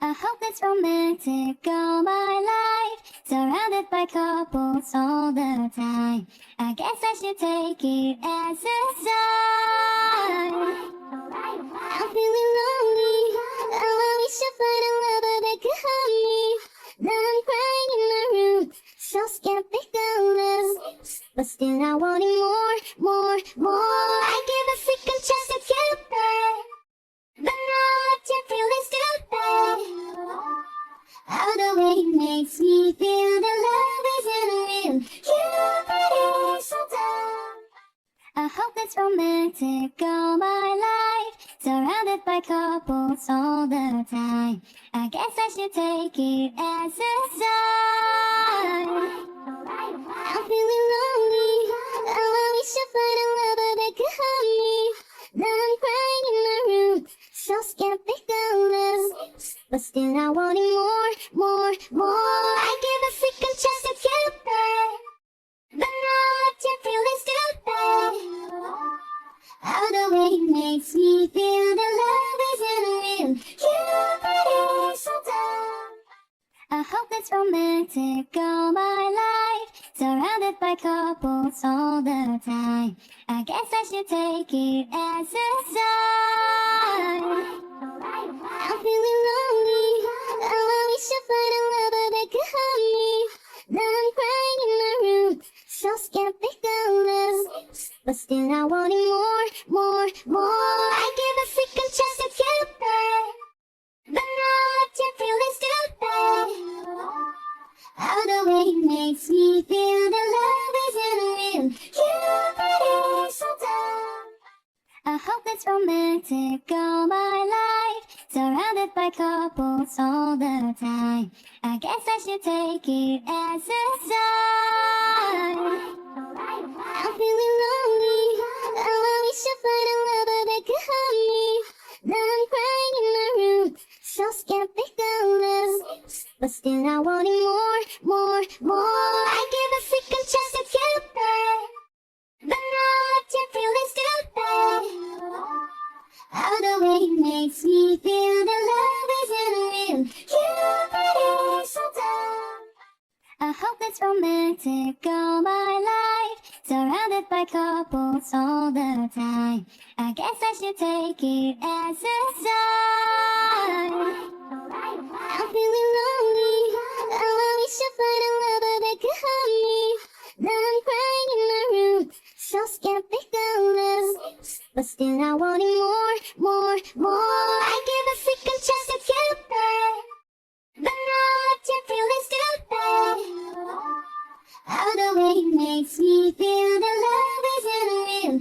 I hope it's romantic all my life, surrounded by couples all the time. I guess I should take it as a sign. I'm feeling lonely, I wish I find a lover that could help me. Now I'm crying in my room, so skeptical of, but still I wanted more. I give a second chance to Cupid, but now I'm feeling stupid. How the way it makes me feel, the love isn't real. Cupid is so dumb. I hope it's romantic all my life, surrounded by couples all the time. I guess I should take it as a sign. I'm feeling lonely, I wish I find a lover that could help me. Now I'm crying in my room, so skeptical of, but still I wanted more. I give a second chance to Cupid, but now I'm feeling stupid. How the way it makes me feel, the love isn't real. Cupid is so dumb. I hope it's romantic all my life, surrounded by couples all the time. I guess I should take it as a sign. I'm feeling lonely, I wish I find a lover that could help me. Now I'm crying in my room, so skeptical of, but still I wanted more. I give a second chance to Cupid, but now I'm feeling stupid. How the way it makes me feel, the love isn't real. Cupid is so dumb. I hope it's romantic all my life, surrounded by couples all the time. I guess I should take it as a sign. I'm feeling lonely, I wish I find a lover that could help me. Now I'm crying in my room, so skeptical of, but still I wanted more. I give a second chance to Cupid, but now I'm feeling stupid. How the way it makes me feel, the love isn't real. Cupid is so dumb. I hope it's romantic all my life, surrounded by couples all the time. I guess I should take it as a sign. I'm feeling lonely, I wish I find a lover that could help me. Now I'm crying in my room, so skeptical of, but still I wanted more. I give a second chance to Cupid, but now I'm feeling stupid. How the way it makes me feel, the love isn't real.